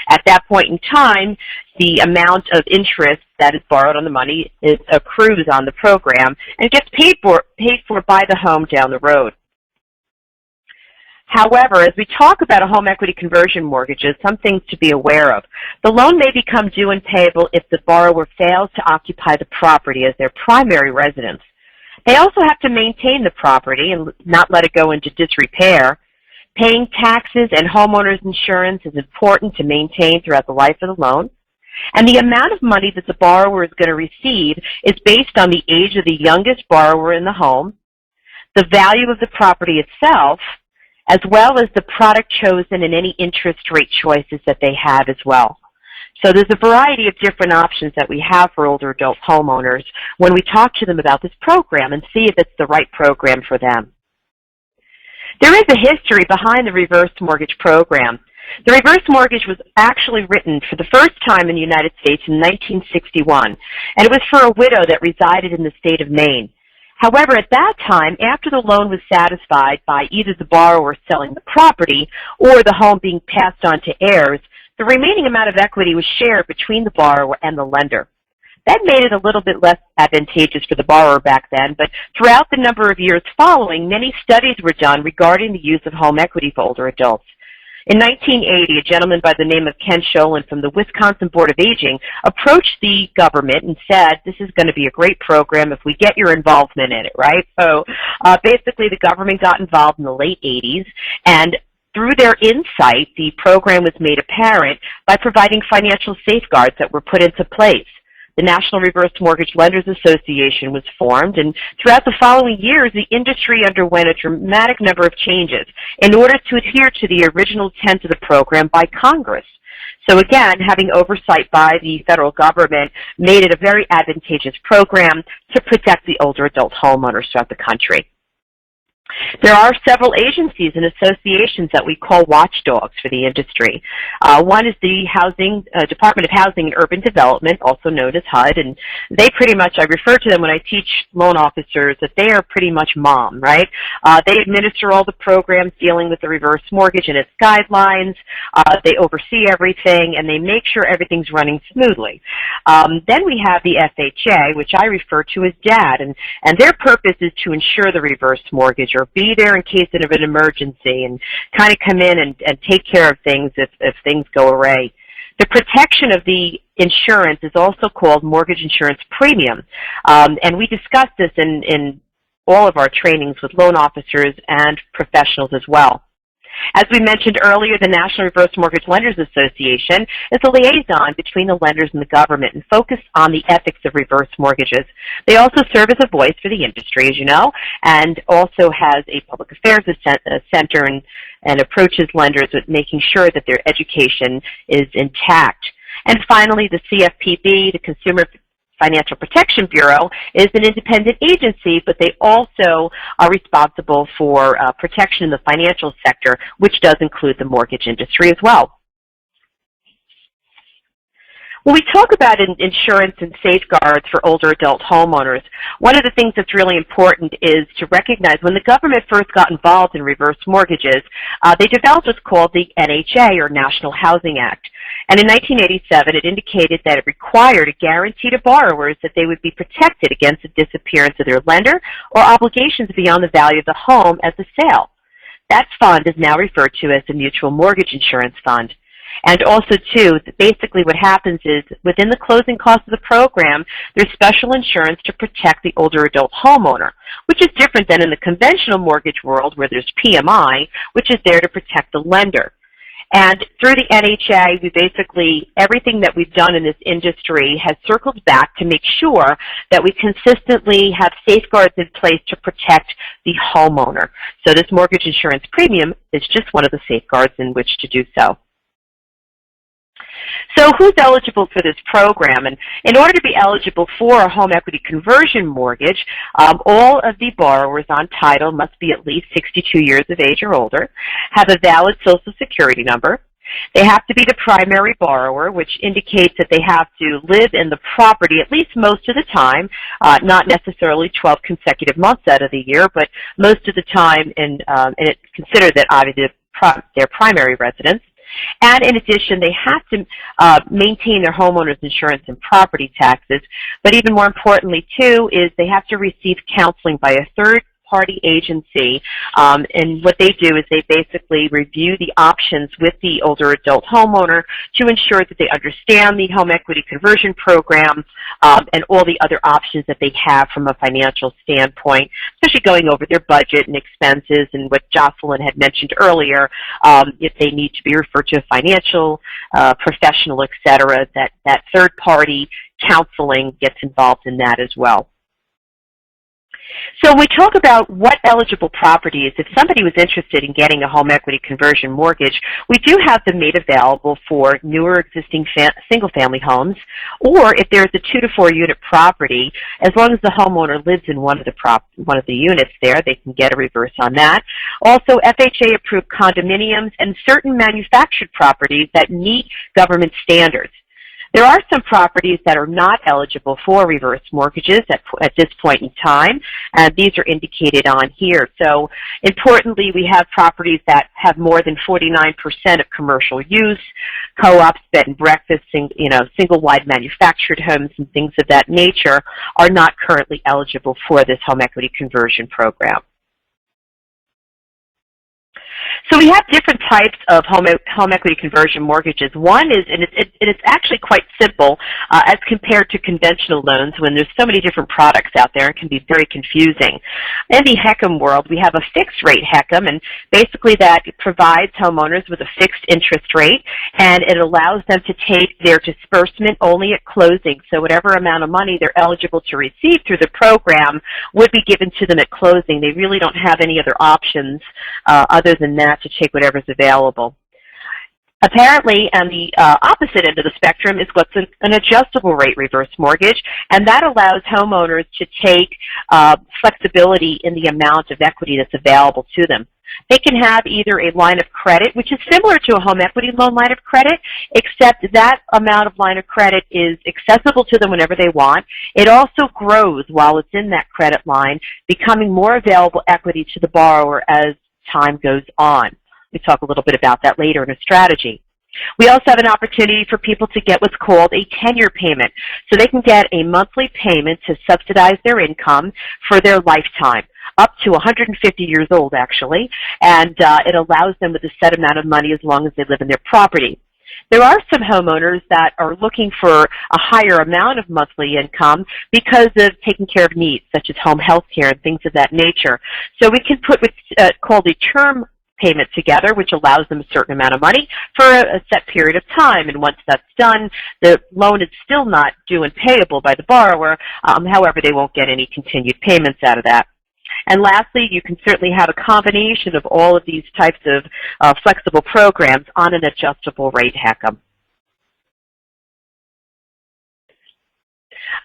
Speaker 6: At that point in time, the amount of interest that is borrowed on the money accrues on the program and gets paid for by the home down the road. However, as we talk about a home equity conversion mortgages, some things to be aware of. The loan may become due and payable if the borrower fails to occupy the property as their primary residence. They also have to maintain the property and not let it go into disrepair. Paying taxes and homeowners insurance is important to maintain throughout the life of the loan. And the amount of money that the borrower is going to receive is based on the age of the youngest borrower in the home, the value of the property itself, as well as the product chosen and any interest rate choices that they have as well. So there's a variety of different options that we have for older adult homeowners when we talk to them about this program and see if it's the right program for them. There is a history behind the reverse mortgage program. The reverse mortgage was actually written for the first time in the United States in 1961, and it was for a widow that resided in the state of Maine. However, at that time, after the loan was satisfied by either the borrower selling the property or the home being passed on to heirs, the remaining amount of equity was shared between the borrower and the lender. That made it a little bit less advantageous for the borrower back then, but throughout the number of years following, many studies were done regarding the use of home equity for older adults. In 1980, a gentleman by the name of Ken Sholin from the Wisconsin Board of Aging approached the government and said, this is going to be a great program if we get your involvement in it, right? So basically the government got involved in the late 80s, and through their insight, the program was made apparent by providing financial safeguards that were put into place. The National Reverse Mortgage Lenders Association was formed, and throughout the following years, the industry underwent a dramatic number of changes in order to adhere to the original intent of the program by Congress. So again, having oversight by the federal government made it a very advantageous program to protect the older adult homeowners throughout the country. There are several agencies and associations that we call watchdogs for the industry. One is the Department of Housing and Urban Development, also known as HUD, and they pretty much, I refer to them when I teach loan officers that they are pretty much mom, right? They administer all the programs dealing with the reverse mortgage and its guidelines. They oversee everything, and they make sure everything's running smoothly. Then we have the FHA, which I refer to as DAD, and their purpose is to ensure the reverse mortgage or be there in case of an emergency and kind of come in and take care of things if things go awry. The protection of the insurance is also called mortgage insurance premium, and we discuss this in all of our trainings with loan officers and professionals as well. As we mentioned earlier, the National Reverse Mortgage Lenders Association is a liaison between the lenders and the government and focused on the ethics of reverse mortgages. They also serve as a voice for the industry, as you know, and also has a public affairs center and approaches lenders with making sure that their education is intact. And finally, the CFPB, the Consumer Financial Protection Bureau, is an independent agency, but they also are responsible for protection in the financial sector, which does include the mortgage industry as well. When we talk about insurance and safeguards for older adult homeowners, one of the things that's really important is to recognize when the government first got involved in reverse mortgages, they developed what's called the NHA, or National Housing Act. And in 1987, it indicated that it required a guarantee to borrowers that they would be protected against the disappearance of their lender or obligations beyond the value of the home at the sale. That fund is now referred to as the Mutual Mortgage Insurance Fund. And also, too, basically what happens is within the closing costs of the program, there's special insurance to protect the older adult homeowner, which is different than in the conventional mortgage world where there's PMI, which is there to protect the lender. And through the NHA, we basically, everything that we've done in this industry has circled back to make sure that we consistently have safeguards in place to protect the homeowner. So this mortgage insurance premium is just one of the safeguards in which to do so. So who's eligible for this program? And in order to be eligible for a home equity conversion mortgage, all of the borrowers on title must be at least 62 years of age or older, have a valid Social Security number. They have to be the primary borrower, which indicates that they have to live in the property at least most of the time, not necessarily 12 consecutive months out of the year, but most of the time, and it's considered that obviously their primary residence. And in addition, they have to maintain their homeowner's insurance and property taxes. But even more importantly, too, is they have to receive counseling by a third-party agency. And what they do is they basically review the options with the older adult homeowner to ensure that they understand the home equity conversion program and all the other options that they have from a financial standpoint, especially going over their budget and expenses and what Jocelyn had mentioned earlier, if they need to be referred to a financial professional, et cetera, that third-party counseling gets involved in that as well. So when we talk about what eligible properties, if somebody was interested in getting a home equity conversion mortgage, we do have them made available for newer existing single-family homes, or if there's a 2 to 4 unit property, as long as the homeowner lives in one of the units there, they can get a reverse on that. Also, FHA-approved condominiums and certain manufactured properties that meet government standards. There are some properties that are not eligible for reverse mortgages at this point in time, and these are indicated on here. So importantly, we have properties that have more than 49% of commercial use, co-ops, bed and breakfasts, single-wide manufactured homes and things of that nature are not currently eligible for this home equity conversion program. So we have different types of home equity conversion mortgages. One is, and it's actually quite simple as compared to conventional loans when there's so many different products out there, it can be very confusing. In the HECM world, we have a fixed rate HECM, and basically that provides homeowners with a fixed interest rate, and it allows them to take their disbursement only at closing. So whatever amount of money they're eligible to receive through the program would be given to them at closing. They really don't have any other options other than that to take whatever's available. Apparently, on the opposite end of the spectrum is what's an adjustable rate reverse mortgage, and that allows homeowners to take flexibility in the amount of equity that's available to them. They can have either a line of credit, which is similar to a home equity loan line of credit, except that amount of line of credit is accessible to them whenever they want. It also grows while it's in that credit line, becoming more available equity to the borrower as time goes on. We talk a little bit about that later in a strategy. We also have an opportunity for people to get what's called a tenure payment. So they can get a monthly payment to subsidize their income for their lifetime, up to 150 years old actually, and it allows them with a set amount of money as long as they live in their property. There are some homeowners that are looking for a higher amount of monthly income because of taking care of needs, such as home health care and things of that nature. So we can put what's called a term payment together, which allows them a certain amount of money for a set period of time. And once that's done, the loan is still not due and payable by the borrower. However, they won't get any continued payments out of that. And lastly, you can certainly have a combination of all of these types of flexible programs on an adjustable rate HECM.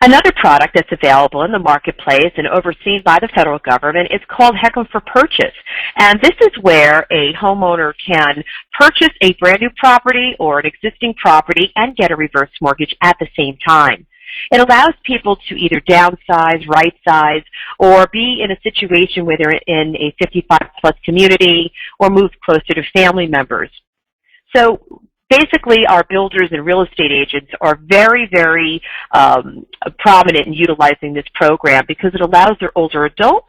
Speaker 6: Another product that's available in the marketplace and overseen by the federal government is called HECM for Purchase. And this is where a homeowner can purchase a brand new property or an existing property and get a reverse mortgage at the same time. It allows people to either downsize, right-size, or be in a situation where they're in a 55-plus community or move closer to family members. So basically, our builders and real estate agents are very, very prominent in utilizing this program because it allows their older adult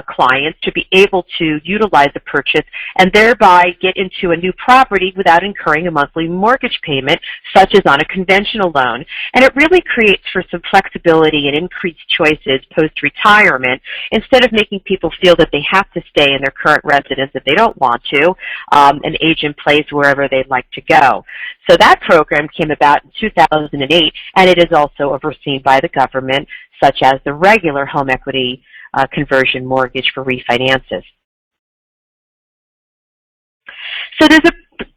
Speaker 6: clients to be able to utilize the purchase and thereby get into a new property without incurring a monthly mortgage payment, such as on a conventional loan. And it really creates for some flexibility and increased choices post-retirement instead of making people feel that they have to stay in their current residence if they don't want to and age in place wherever they'd like to go. So that program came about in 2008, and it is also overseen by the government, such as the regular home equity conversion mortgage for refinances. So there's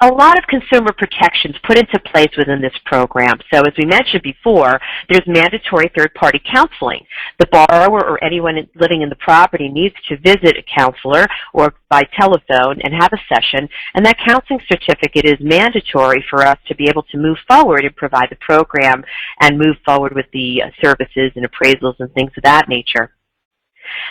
Speaker 6: a lot of consumer protections put into place within this program. So as we mentioned before, there's mandatory third-party counseling. The borrower or anyone living in the property needs to visit a counselor or by telephone and have a session, and that counseling certificate is mandatory for us to be able to move forward and provide the program and move forward with the services and appraisals and things of that nature.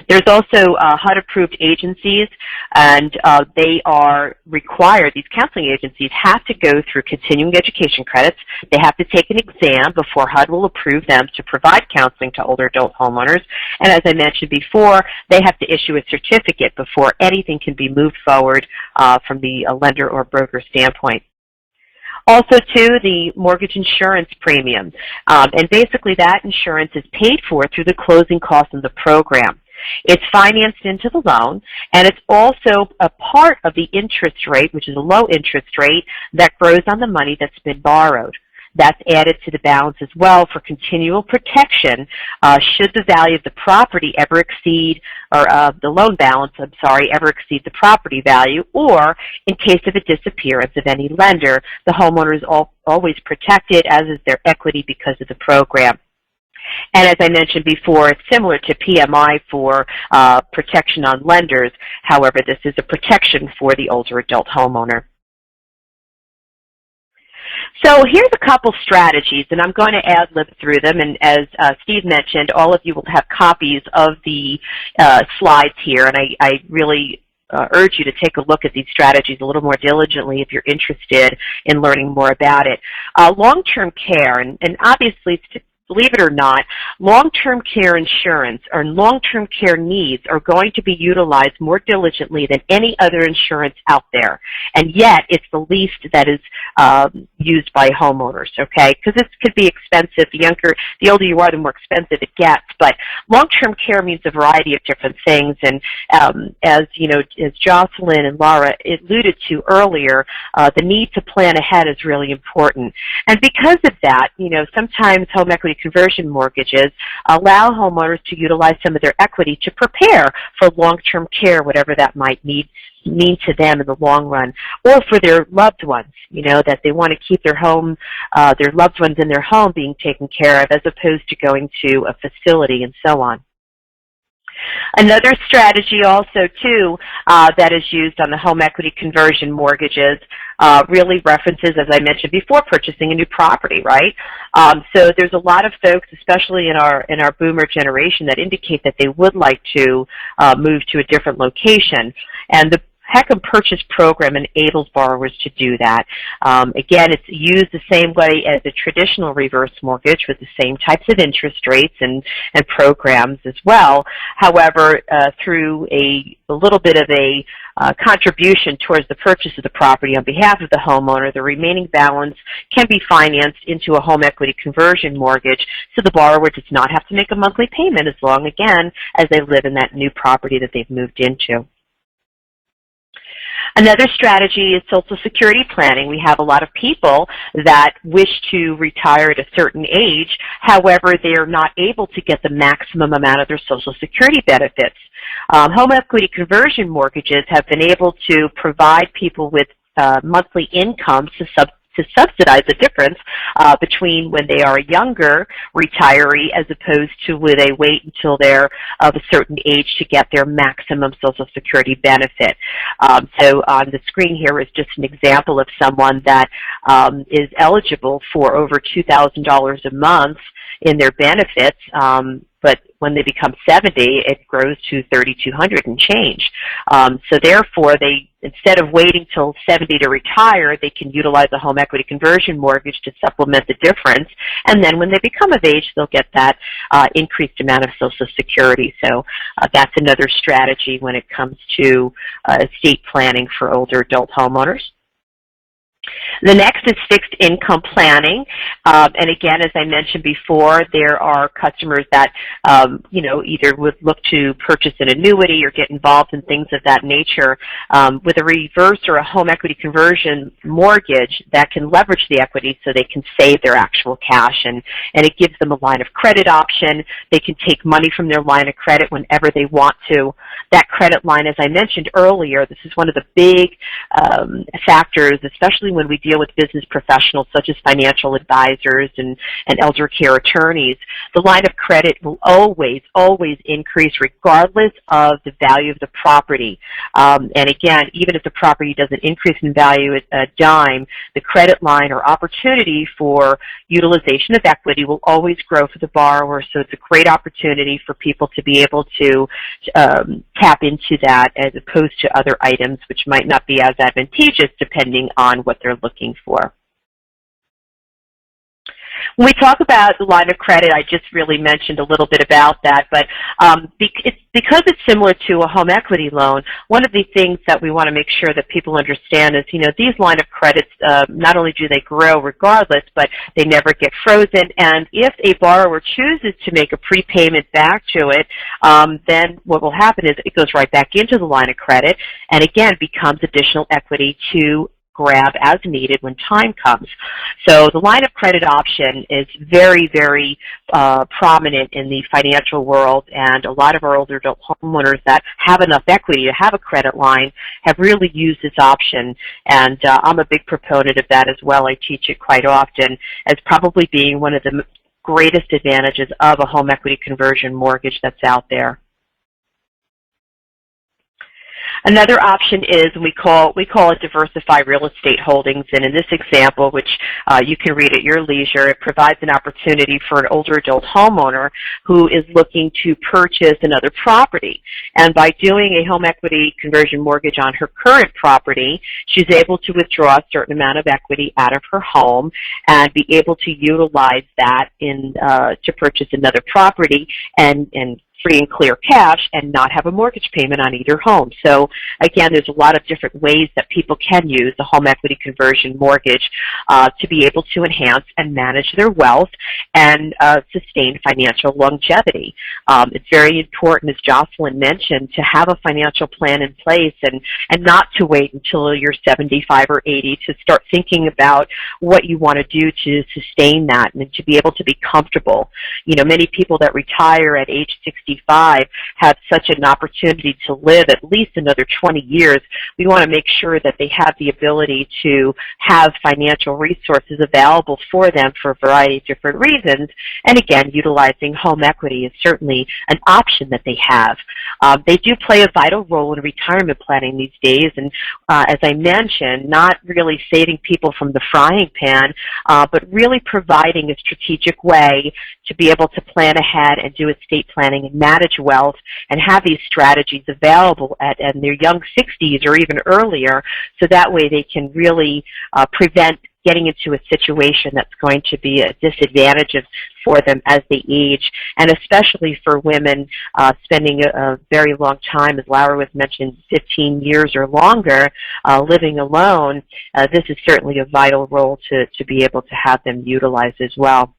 Speaker 6: There's also HUD-approved agencies, and they are required, these counseling agencies have to go through continuing education credits. They have to take an exam before HUD will approve them to provide counseling to older adult homeowners. And as I mentioned before, they have to issue a certificate before anything can be moved forward from the lender or broker standpoint. Also, too, the mortgage insurance premium. And basically that insurance is paid for through the closing costs of the program. It's financed into the loan, and it's also a part of the interest rate, which is a low interest rate, that grows on the money that's been borrowed. That's added to the balance as well for continual protection should the value of the property ever exceed, or the loan balance, ever exceed the property value, or in case of a disappearance of any lender, the homeowner is always protected, as is their equity because of the program. And as I mentioned before, it's similar to PMI for protection on lenders. However, this is a protection for the older adult homeowner. So here's a couple strategies, and I'm going to ad-lib through them. And as Steve mentioned, all of you will have copies of the slides here, and I really urge you to take a look at these strategies a little more diligently if you're interested in learning more about it. Long-term care, and obviously, believe it or not, long-term care insurance or long-term care needs are going to be utilized more diligently than any other insurance out there. And yet, it's the least that is used by homeowners, okay? Because this could be expensive. The older you are, the more expensive it gets. But long-term care means a variety of different things. And as you know, as Jocelyn and Lara alluded to earlier, the need to plan ahead is really important. And because of that, you know, sometimes home equity conversion mortgages allow homeowners to utilize some of their equity to prepare for long-term care, whatever that might mean to them in the long run, or for their loved ones, you know, that they want to keep their home, their loved ones in their home being taken care of as opposed to going to a facility and so on. Another strategy also, too, that is used on the home equity conversion mortgages really references, as I mentioned before, purchasing a new property, right? So there's a lot of folks, especially in our boomer generation, that indicate that they would like to move to a different location. And the HECM purchase program enables borrowers to do that. Again, it's used the same way as a traditional reverse mortgage with the same types of interest rates and programs as well. However, through a little bit of a contribution towards the purchase of the property on behalf of the homeowner, the remaining balance can be financed into a home equity conversion mortgage, so the borrower does not have to make a monthly payment as long, again, as they live in that new property that they've moved into. Another strategy is Social Security planning. We have a lot of people that wish to retire at a certain age. However, they are not able to get the maximum amount of their Social Security benefits. Home equity conversion mortgages have been able to provide people with monthly incomes to subsidize the difference between when they are a younger retiree as opposed to when they wait until they're of a certain age to get their maximum Social Security benefit. So on the screen here is just an example of someone that is eligible for over $2,000 a month in their benefits but when they become 70, it grows to $3,200 and change. So therefore, instead of waiting till 70 to retire, they can utilize a home equity conversion mortgage to supplement the difference. And then when they become of age, they'll get that increased amount of Social Security. So that's another strategy when it comes to estate planning for older adult homeowners. The next is fixed income planning, and again, as I mentioned before, there are customers that either would look to purchase an annuity or get involved in things of that nature. With a reverse or a home equity conversion mortgage, that can leverage the equity so they can save their actual cash, and it gives them a line of credit option. They can take money from their line of credit whenever they want to. That credit line, as I mentioned earlier, this is one of the big factors, especially when we deal with business professionals such as financial advisors and elder care attorneys. The line of credit will always increase regardless of the value of the property. And again, even if the property doesn't increase in value a dime, the credit line or opportunity for utilization of equity will always grow for the borrower. So it's a great opportunity for people to be able to tap into that as opposed to other items which might not be as advantageous depending on what they're looking for. When we talk about the line of credit, I just really mentioned a little bit about that, but because it's similar to a home equity loan, one of the things that we want to make sure that people understand is, these line of credits, not only do they grow regardless, but they never get frozen, and if a borrower chooses to make a prepayment back to it, then what will happen is it goes right back into the line of credit, and again, becomes additional equity to grab as needed when time comes. So the line of credit option is very, very prominent in the financial world, and a lot of our older adult homeowners that have enough equity to have a credit line have really used this option, and I'm a big proponent of that as well. I teach it quite often as probably being one of the greatest advantages of a home equity conversion mortgage that's out there. Another option is we call it diversify real estate holdings, and in this example, which you can read at your leisure, it provides an opportunity for an older adult homeowner who is looking to purchase another property. And by doing a home equity conversion mortgage on her current property, she's able to withdraw a certain amount of equity out of her home and be able to utilize that to purchase another property and free and clear cash and not have a mortgage payment on either home. So again, there's a lot of different ways that people can use the home equity conversion mortgage to be able to enhance and manage their wealth and sustain financial longevity. It's very important, as Jocelyn mentioned, to have a financial plan in place and not to wait until you're 75 or 80 to start thinking about what you want to do to sustain that and to be able to be comfortable. Many people that retire at age 65 have such an opportunity to live at least another 20 years. We want to make sure that they have the ability to have financial resources available for them for a variety of different reasons. And again, utilizing home equity is certainly an option that they have. They do play a vital role in retirement planning these days, and as I mentioned, not really saving people from the frying pan, but really providing a strategic way to be able to plan ahead and do estate planning and manage wealth and have these strategies available at their young 60s or even earlier, so that way they can really prevent getting into a situation that's going to be a disadvantage for them as they age, and especially for women spending a very long time, as Lara was mentioning, 15 years or longer living alone. This is certainly a vital role to be able to have them utilized as well.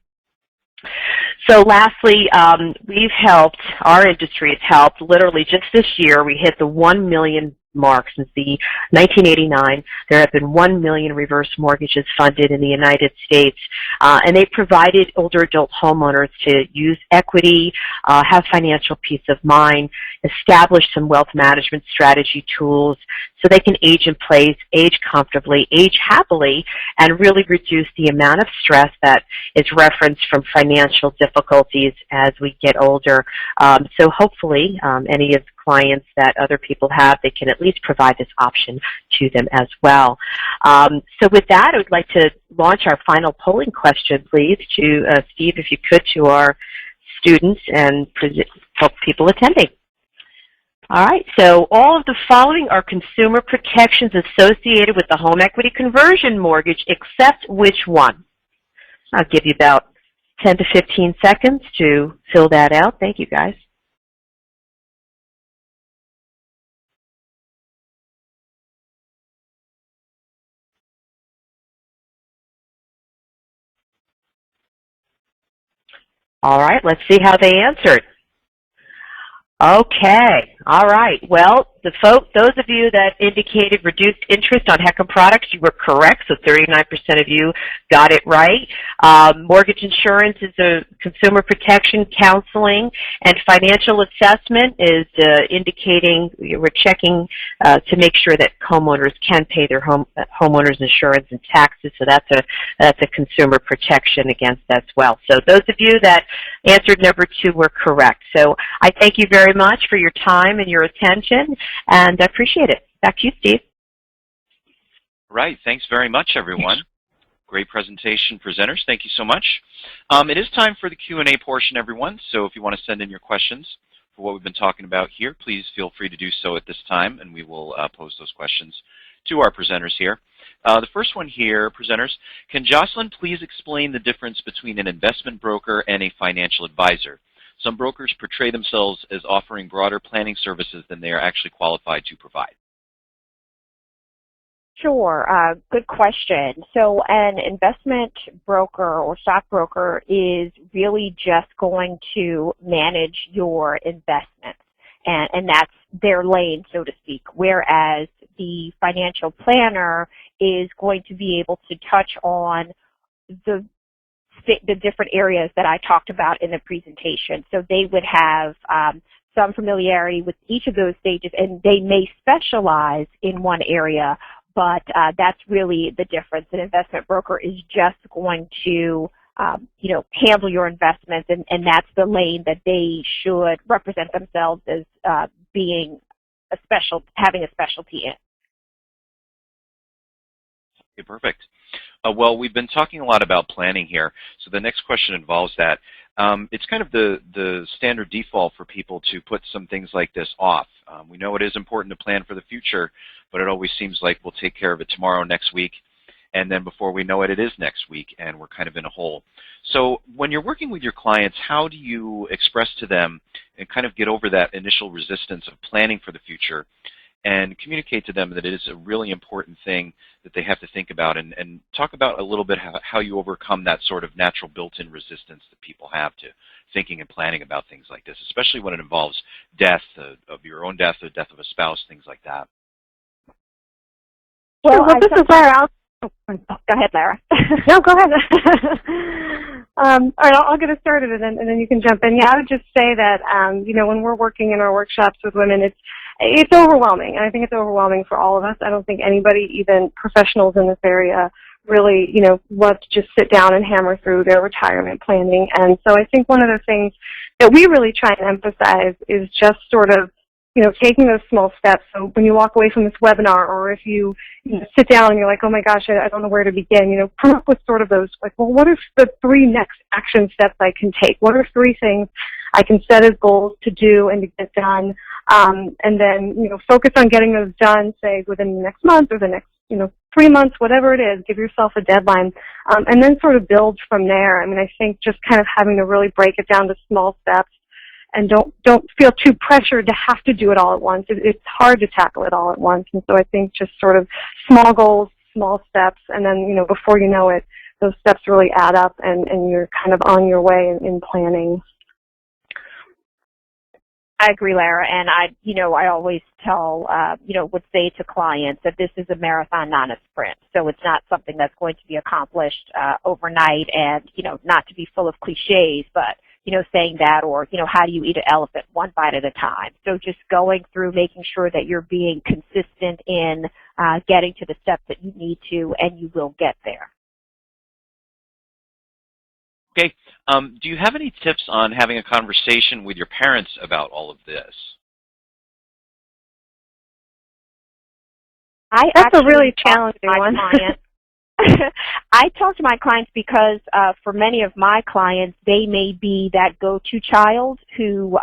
Speaker 6: So lastly, our industry has helped, literally just this year, we hit the 1 million mark. Since 1989, there have been 1 million reverse mortgages funded in the United States, and they provided older adult homeowners to use equity, have financial peace of mind, establish some wealth management strategy tools so they can age in place, age comfortably, age happily, and really reduce the amount of stress that is referenced from financial difficulties as we get older. So hopefully any of the clients that other people have, they can at least provide this option to them as well. So with that, I would like to launch our final polling question, please, to Steve, if you could, to our students and help people attending. All right, so all of the following are consumer protections associated with the home equity conversion mortgage, except which one? I'll give you about 10 to 15 seconds to fill that out. Thank you, guys. All right, let's see how they answered. Okay, all right. Well, those of you that indicated reduced interest on HECM products, you were correct, so 39% of you got it right. Mortgage insurance is a consumer protection, counseling, and financial assessment is indicating we're checking to make sure that homeowners can pay their homeowners insurance and taxes, so that's a consumer protection against as well. So those of you that answered number 2 were correct. So I thank you very much for your time and your attention, and I appreciate it. Back to you, Steve.
Speaker 2: Right. Thanks very much, everyone. Great presentation, presenters. Thank you so much. It is time for the Q&A portion, everyone. So if you want to send in your questions for what we've been talking about here, please feel free to do so at this time, and we will pose those questions to our presenters here. The first one here, presenters, can Jocelyn please explain the difference between an investment broker and a financial advisor? Some brokers portray themselves as offering broader planning services than they are actually qualified to provide.
Speaker 5: Sure, good question. So an investment broker or stockbroker is really just going to manage your investments, and that's their lane, so to speak, whereas the financial planner is going to be able to touch on the different areas that I talked about in the presentation. So they would have some familiarity with each of those stages, and they may specialize in one area, but that's really the difference. An investment broker is just going to handle your investments, and that's the lane that they should represent themselves as being having a specialty in.
Speaker 2: Okay, perfect. Well, we've been talking a lot about planning here, so the next question involves that. It's kind of the standard default for people to put some things like this off. We know it is important to plan for the future, but it always seems like we'll take care of it tomorrow, next week, and then before we know it, it is next week, and we're kind of in a hole. So when you're working with your clients, how do you express to them and kind of get over that initial resistance of planning for the future and communicate to them that it is a really important thing that they have to think about, and talk about a little bit how you overcome that sort of natural built-in resistance that people have to thinking and planning about things like this, especially when it involves death, of your own death, the death of a spouse, things like that.
Speaker 4: Well, this is Lara.
Speaker 5: Go ahead, Lara.
Speaker 4: No, go ahead. All right, I'll get us started, and then you can jump in. Yeah, I would just say that when we're working in our workshops with women, it's overwhelming, and I think it's overwhelming for all of us. I don't think anybody, even professionals in this area, really love to just sit down and hammer through their retirement planning. And so I think one of the things that we really try and emphasize is just sort of taking those small steps. So when you walk away from this webinar, or if you sit down and you're like, oh my gosh, I don't know where to begin, come up with sort of those, like, well, what are the 3 next action steps I can take? What are 3 things I can set as goals to do and to get done? And then, focus on getting those done, say, within the next month or the next, 3 months, whatever it is. Give yourself a deadline, and then sort of build from there. I mean, I think just kind of having to really break it down to small steps, and don't feel too pressured to have to do it all at once. It's hard to tackle it all at once, and so I think just sort of small goals, small steps, and then before you know it, those steps really add up, and you're kind of on your way in planning.
Speaker 5: I agree, Lara, and I always tell, would say to clients that this is a marathon, not a sprint. So it's not something that's going to be accomplished overnight, and not to be full of cliches, but saying that, or how do you eat an elephant one bite at a time? So just going through, making sure that you're being consistent in getting to the steps that you need to, and you will get there.
Speaker 2: Okay. Do you have any tips on having a conversation with your parents about all of this?
Speaker 4: That's a really challenging one.
Speaker 5: I talk to my clients because for many of my clients, they may be that go-to child who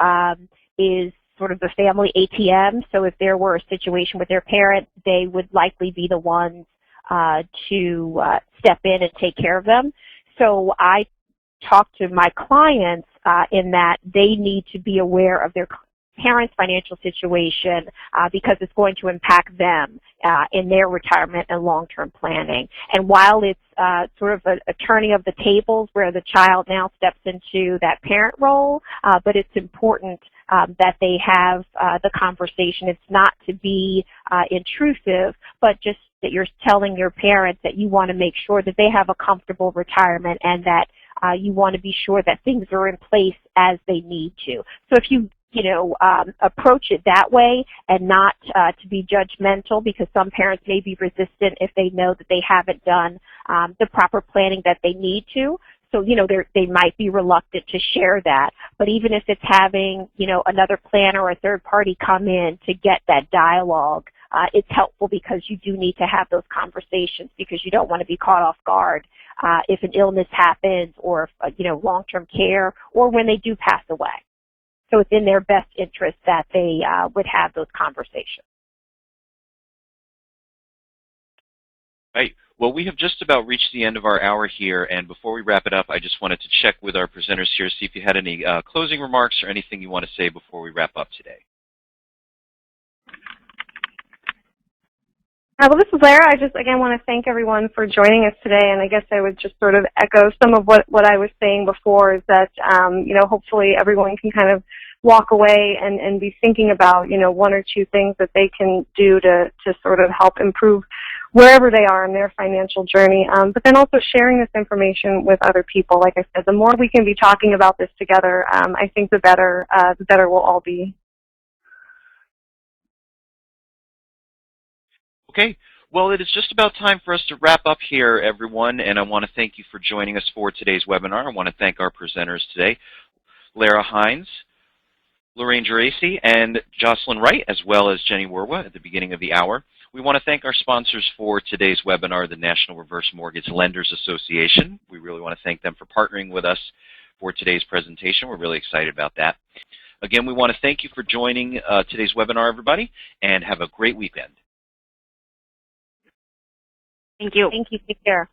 Speaker 5: is sort of the family ATM. So if there were a situation with their parent, they would likely be the ones to step in and take care of them. So I talk to my clients in that they need to be aware of their parents' financial situation because it's going to impact them in their retirement and long-term planning. And while it's sort of a turning of the tables where the child now steps into that parent role, but it's important that they have the conversation. It's not to be intrusive, but just that you're telling your parents that you want to make sure that they have a comfortable retirement and that you want to be sure that things are in place as they need to. So if you approach it that way and not to be judgmental, because some parents may be resistant if they know that they haven't done the proper planning that they need to. So, they might be reluctant to share that. But even if it's having, another planner or a third party come in to get that dialogue, it's helpful because you do need to have those conversations because you don't want to be caught off guard if an illness happens or, long-term care or when they do pass away. So it's in their best interest that they would have those conversations.
Speaker 2: Right. Well, we have just about reached the end of our hour here, and before we wrap it up, I just wanted to check with our presenters here, see if you had any closing remarks or anything you want to say before we wrap up today.
Speaker 4: Well, this is Lara. I just, again, want to thank everyone for joining us today, and I guess I would just sort of echo some of what I was saying before, is that, hopefully everyone can kind of walk away and be thinking about, one or two things that they can do to sort of help improve wherever they are in their financial journey, but then also sharing this information with other people. Like I said, the more we can be talking about this together, I think the better we'll all be.
Speaker 2: Okay. Well, it is just about time for us to wrap up here, everyone, and I want to thank you for joining us for today's webinar. I want to thank our presenters today, Lara Hinz, Lorraine Geraci, and Jocelyn Wright, as well as Jenny Werwa at the beginning of the hour. We want to thank our sponsors for today's webinar, the National Reverse Mortgage Lenders Association. We really want to thank them for partnering with us for today's presentation. We're really excited about that. Again, we want to thank you for joining today's webinar, everybody, and have a great weekend.
Speaker 3: Thank you.
Speaker 5: Thank you. Take care.